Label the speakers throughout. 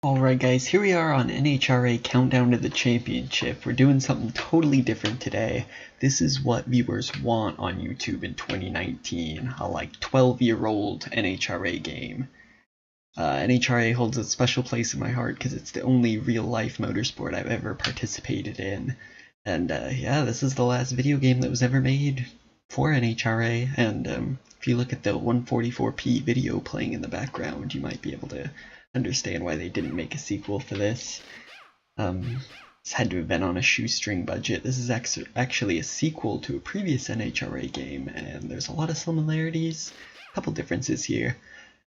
Speaker 1: Alright guys, here we are on NHRA Countdown to the Championship. We're doing something totally different today. This is what viewers want on YouTube in 2019, a like 12-year-old NHRA game. NHRA holds a special place in my heart because it's the only real-life motorsport I've ever participated in. And yeah, this is the last video game that was ever made for NHRA, and if you look at the 144p video playing in the background, you might be able to understand why they didn't make a sequel for this. This had to have been on a shoestring budget. This is actually a sequel to a previous NHRA game, and there's a lot of similarities, a couple differences here.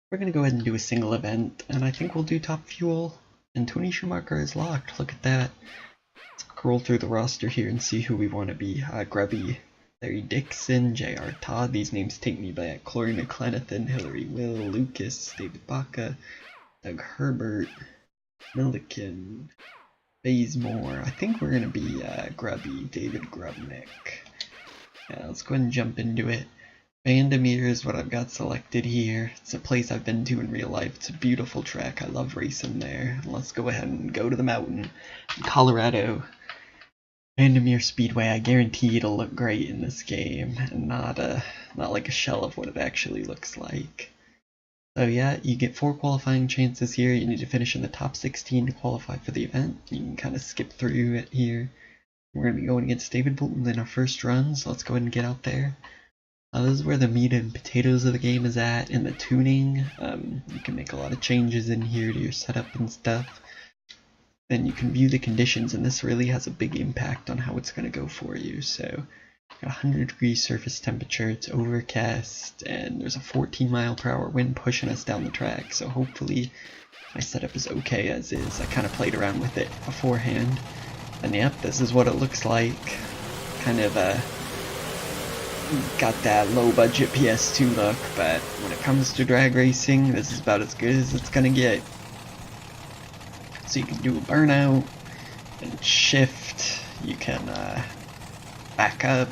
Speaker 1: We're going to go ahead and do a single event, and I think we'll do Top Fuel, and Tony Schumacher is locked. Look at that. Let's scroll through the roster here and see who we want to be. Grubby, Larry Dixon, J.R. Todd, these names take me back. Corey McLenathan, Hillary Will, Lucas, David Baca, Doug Herbert, Milliken, Bazemore. I think we're going to be Grubby, David Grubnick. Yeah, let's go ahead and jump into it. Vandermeer is what I've got selected here. It's a place I've been to in real life. It's a beautiful track. I love racing there. Let's go ahead and go to the mountain in Colorado. Vandermeer Speedway. I guarantee it'll look great in this game, and not like a shell of what it actually looks like. So yeah, you get 4 qualifying chances here. You need to finish in the top 16 to qualify for the event. You can kind of skip through it here. We're going to be going against David Bolton in our first run, so let's go ahead and get out there. This is where the meat and potatoes of the game is at, in the tuning. You can make a lot of changes in here to your setup and stuff. Then you can view the conditions, and this really has a big impact on how it's going to go for you. So, got 100-degree surface temperature, it's overcast, and there's a 14-mile-per-hour wind pushing us down the track. So hopefully my setup is okay as is. I kind of played around with it beforehand. And yep, this is what it looks like. Kind of got that low-budget PS2 look, but when it comes to drag racing, this is about as good as it's gonna get. So you can do a burnout, and shift, you can back up,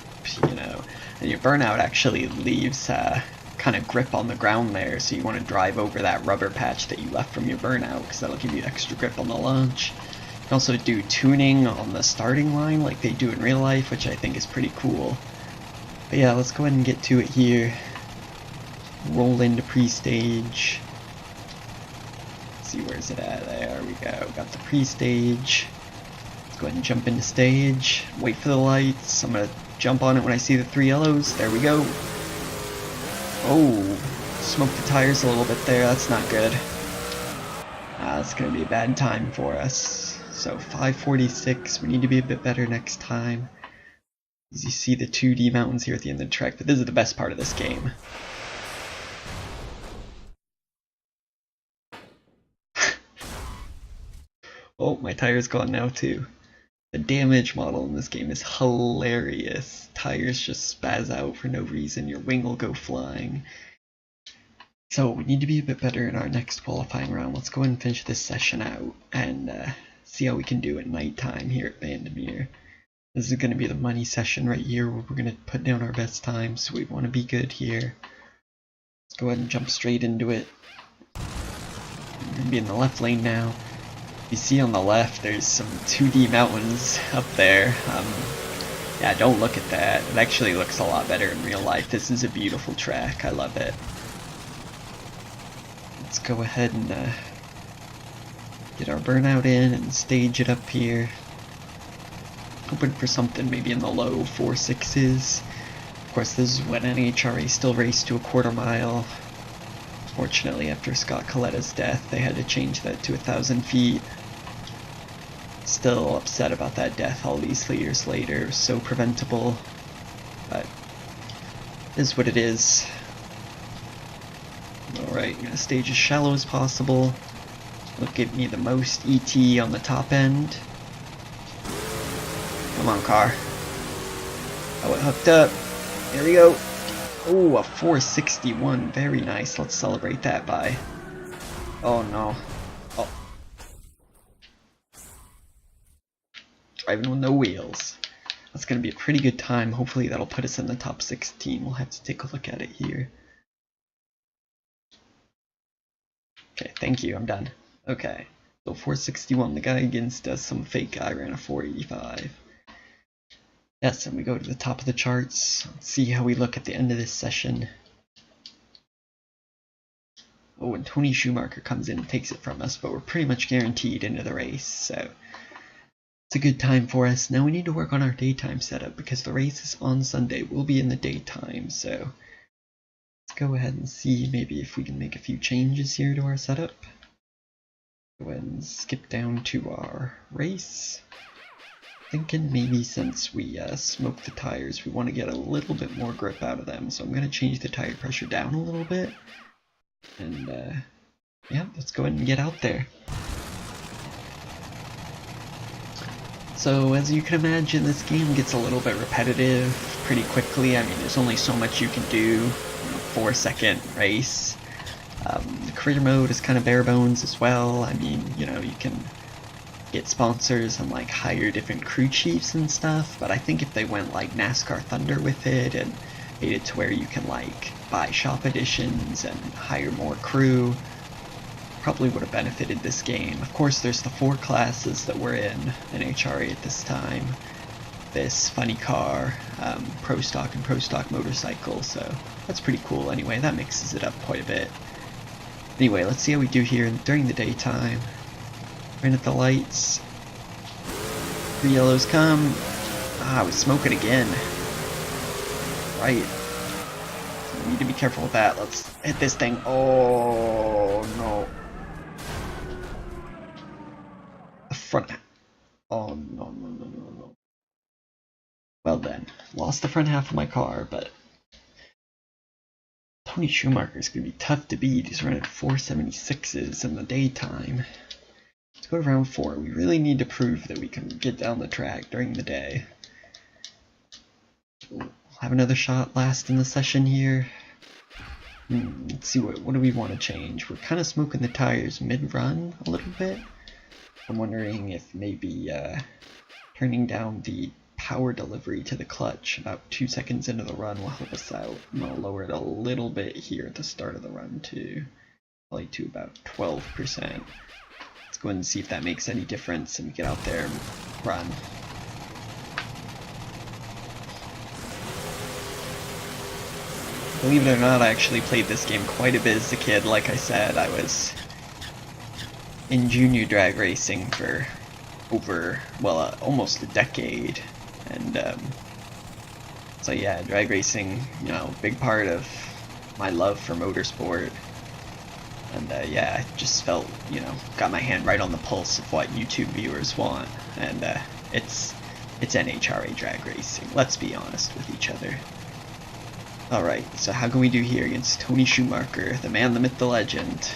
Speaker 1: you know, and your burnout actually leaves kind of grip on the ground there, so you want to drive over that rubber patch that you left from your burnout, because that'll give you extra grip on the launch. You can also do tuning on the starting line like they do in real life, which I think is pretty cool. But yeah, let's go ahead and get to it here. Roll into pre-stage. See, where's it at? There we go. Got the pre-stage. Let's go ahead and jump into stage. Wait for the lights. I'm gonna jump on it when I see the 3 yellows. There we go. Oh, smoked the tires a little bit there. That's not good. That's gonna be a bad time for us. So 5:46. We need to be a bit better next time. As you see the 2D mountains here at the end of the track, but this is the best part of this game. Oh, my tire's gone now too. The damage model in this game is hilarious. Tires just spaz out for no reason, your wing will go flying. So we need to be a bit better in our next qualifying round. Let's go ahead and finish this session out and see how we can do at nighttime here at Vandermeer. This is going to be the money session right here where we're going to put down our best time, so we want to be good here. Let's go ahead and jump straight into it. We're going to be in the left lane now. You see on the left there's some 2D mountains up there. Yeah, don't look at that. It actually looks a lot better in real life. This is a beautiful track. I love it. Let's go ahead and get our burnout in and stage it up here. Hoping for something maybe in the low 4.6s. Of course, this is when NHRA still raced to a 1/4 mile. Fortunately, after Scott Coletta's death, they had to change that to 1,000 feet. Still upset about that death all these years later. It was so preventable, but it is what it is. Alright, I'm gonna stage as shallow as possible. It'll give me the most ET on the top end. Come on, car. Oh, it hooked up. There we go. Oh, a 461. Very nice. Let's celebrate that by... Oh, no. Oh. Driving with no wheels. That's going to be a pretty good time. Hopefully that'll put us in the top 16. We'll have to take a look at it here. Okay, thank you. I'm done. Okay. So 461, the guy against us, some fake guy, ran a 485. Yes, and we go to the top of the charts. Let's see how we look at the end of this session. Oh, and Tony Schumacher comes in and takes it from us, but we're pretty much guaranteed into the race, so it's a good time for us. Now we need to work on our daytime setup, because the race is on Sunday. We'll be in the daytime, so let's go ahead and see maybe if we can make a few changes here to our setup. Go ahead and skip down to our race. Thinking maybe since we smoked the tires, we want to get a little bit more grip out of them, so I'm going to change the tire pressure down a little bit. And yeah, let's go ahead and get out there. So as you can imagine, this game gets a little bit repetitive pretty quickly. I mean, there's only so much you can do. 4-second race. The career mode is kind of bare bones as well. I mean, you know, you can get sponsors and like hire different crew chiefs and stuff, but I think if they went like NASCAR Thunder with it and made it to where you can like buy shop editions and hire more crew, probably would have benefited this game. Of course, there's the 4 classes that were in NHRA at this time. This funny car, pro stock and pro stock motorcycle, so that's pretty cool anyway. That mixes it up quite a bit. Anyway, let's see how we do here during the daytime. Right at the lights. 3 yellows come. Ah, I was smoking again. Right. So we need to be careful with that. Let's hit this thing. Oh no. The front. Oh no, no, no, no, no. Well then, lost the front half of my car, but Tony Schumacher is going to be tough to beat. He's running 476s in the daytime. Let's go to round 4. We really need to prove that we can get down the track during the day. We'll have another shot last in the session here. Let's see, what do we want to change? We're kind of smoking the tires mid-run a little bit. I'm wondering if maybe turning down the power delivery to the clutch about 2 seconds into the run will help us out. I'm going to lower it a little bit here at the start of the run too, probably to about 12%. Let's go ahead and see if that makes any difference and get out there and run. Believe it or not, I actually played this game quite a bit as a kid. Like I said, I was in junior drag racing for over, well, almost a decade. And so yeah, drag racing, you know, big part of my love for motorsport. And yeah, I just felt, you know, got my hand right on the pulse of what YouTube viewers want. And it's NHRA drag racing, let's be honest with each other. Alright, so how can we do here against Tony Schumacher, the man, the myth, the legend?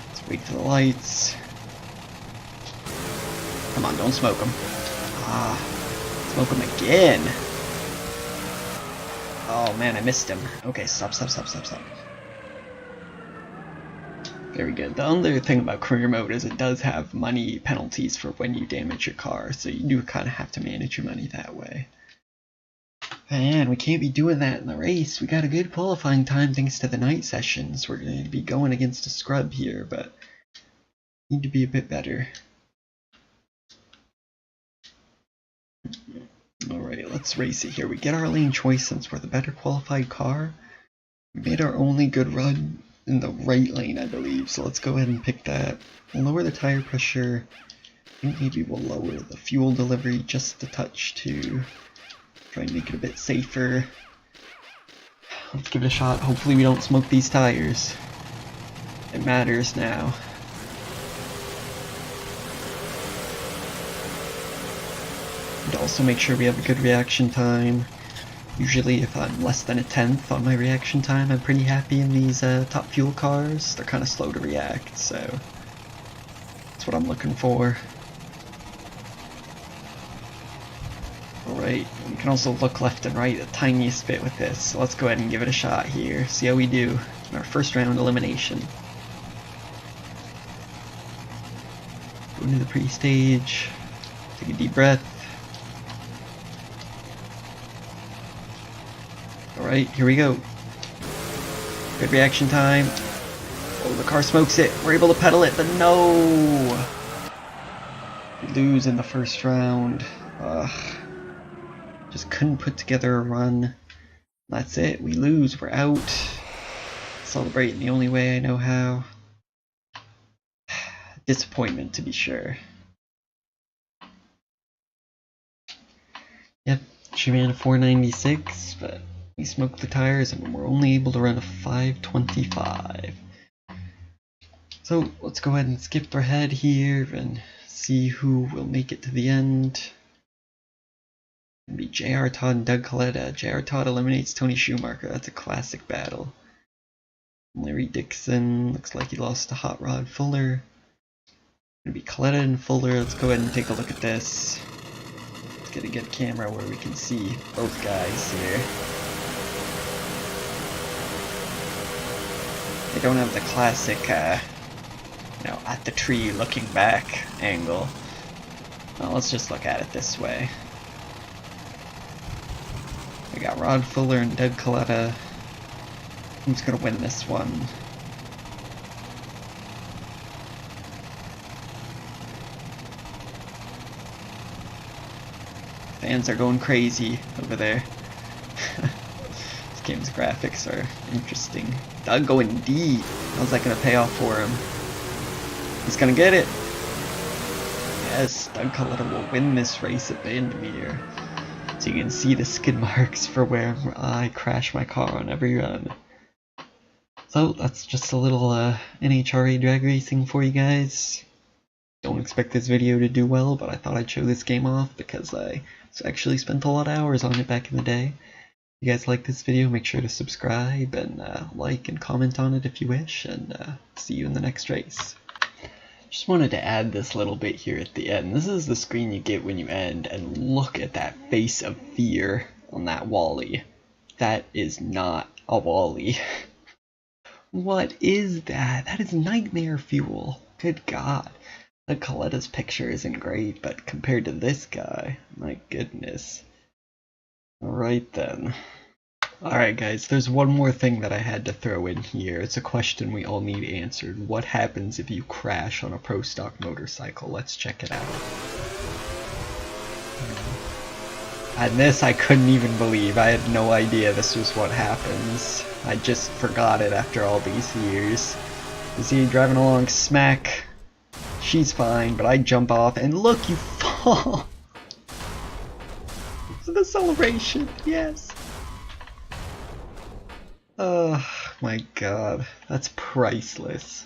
Speaker 1: Let's wait for the lights. Come on, don't smoke him. Ah, smoke him again. Oh man, I missed him. Okay, stop. Very good. The other thing about career mode is it does have money penalties for when you damage your car, so you do kind of have to manage your money that way. Man, we can't be doing that in the race. We got a good qualifying time thanks to the night sessions. We're going to be going against a scrub here, but need to be a bit better. Alright, let's race it here. We get our lane choice since we're the better qualified car. We made our only good run in the right lane, I believe, so let's go ahead and pick that. We'll lower the tire pressure. I think maybe we'll lower the fuel delivery just a touch to try and make it a bit safer. Let's give it a shot. Hopefully we don't smoke these tires. It matters now. And also make sure we have a good reaction time. Usually if I'm less than a tenth on my reaction time, I'm pretty happy in these top fuel cars. They're kind of slow to react, so that's what I'm looking for. Alright, we can also look left and right the tiniest bit with this, so let's go ahead and give it a shot here, see how we do in our first round elimination. Go into the pre-stage, take a deep breath. Alright, here we go. Good reaction time. Oh, the car smokes it. We're able to pedal it, but no! We lose in the first round. Ugh. Just couldn't put together a run. That's it. We lose. We're out. Celebrating the only way I know how. Disappointment, to be sure. Yep, she ran a 496, but we smoked the tires and we're only able to run a 525. So let's go ahead and skip ahead here and see who will make it to the end. It'll be J.R. Todd and Doug Coletta. J.R. Todd eliminates Tony Schumacher. That's a classic battle. Larry Dixon looks like he lost to Hot Rod Fuller. It'll be Coletta and Fuller. Let's go ahead and take a look at this. Let's get a good camera where we can see both guys here. They don't have the classic, at the tree looking back angle. Well, let's just look at it this way. We got Rod Fuller and Doug Coletta. Who's gonna win this one? Fans are going crazy over there. This game's graphics are interesting. Doug going deep. How's that gonna pay off for him? He's gonna get it. Yes, Doug Coletta will win this race at Vandermeer. So you can see the skid marks for where I crash my car on every run. So that's just a little NHRA drag racing for you guys. Don't expect this video to do well, but I thought I'd show this game off because I actually spent a lot of hours on it back in the day. If you guys like this video, make sure to subscribe and like and comment on it if you wish, and see you in the next race. Just wanted to add this little bit here at the end. This is the screen you get when you end, and look at that face of fear on that Wally. That is not a Wally. What is that? That is nightmare fuel. Good God. The Coletta's picture isn't great, but compared to this guy, my goodness. Alright then. Alright guys, there's one more thing that I had to throw in here. It's a question we all need answered. What happens if you crash on a pro stock motorcycle? Let's check it out. And this I couldn't even believe. I had no idea this was what happens. I just forgot it after all these years. You see driving along smack. She's fine, but I jump off and look, you fall! The celebration, yes! Oh my God, that's priceless.